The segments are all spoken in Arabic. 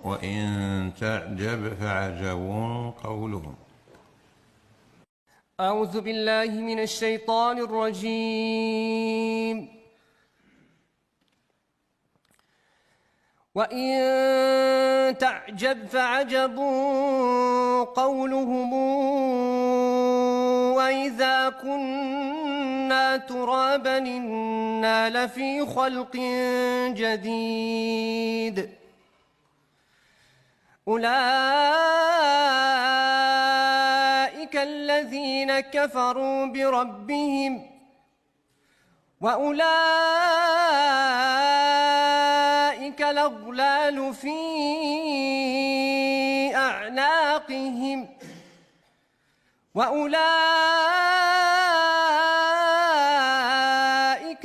وإن تعجب فعجب قولهم. أعوذ بالله من الشيطان الرجيم. وإن تعجب فعجب قولهم وإذا كنا ترابا إنا لفي خلق جديد. أولئك الذين كفروا بربهم وأولئك الأغلال في أعناقهم وأولئك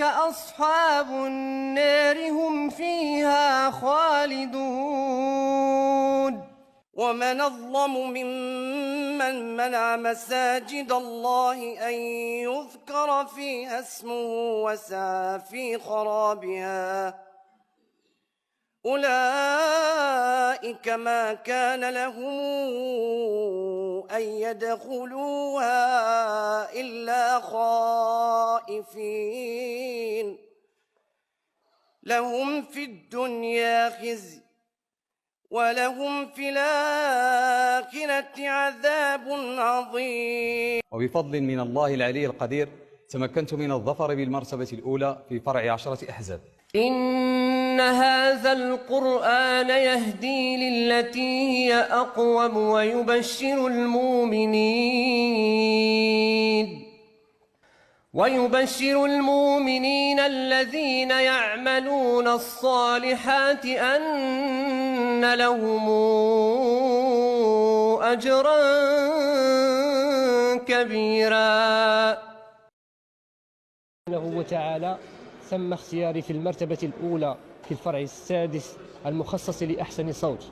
أصحاب النار هم فيها خالدون. ومن أظلم ممن منع مساجد الله أن يذكر فيها اسمه وسعى في خرابها. أولئك ما كان لهم أن يدخلوها إلا خائفين. لهم في الدنيا خزي ولهم في الآخرة عذاب عظيم. وبفضل من الله العلي القدير تمكنت من الظفر بالمرتبة الأولى في فرع 10 أحزاب. إن هذا القرآن يهدي للتي هي أقوم ويبشر المؤمنين الذين يعملون الصالحات أن لهم أجرا كبيرا. سبحانه وتعالى تم اختياري في المرتبة الأولى في الفرع السادس المخصص لأحسن صوت.